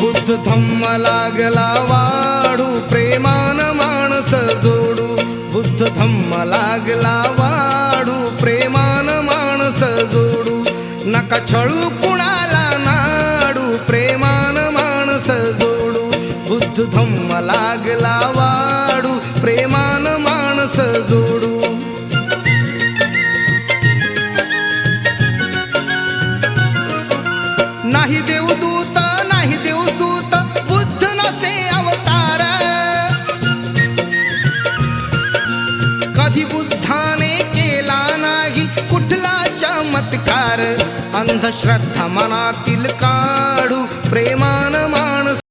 बुद्ध धम्म लागला वाढू प्रेमान माणस जोडू बुद्ध धम्म लागला वाढू प्रेमान माणस जोडू नका छळू कुणाला नाडू प्रेमान माणस जोडू बुद्ध धम्म लागला वाढू प्रेमान माणस जोडू नाही देवदूत नाही देवसूत बुद्ध नसे अवतार कधी बुद्धाने केला नाही कुठला चमत्कार अंधश्रद्धा मनातील काढू प्रेमान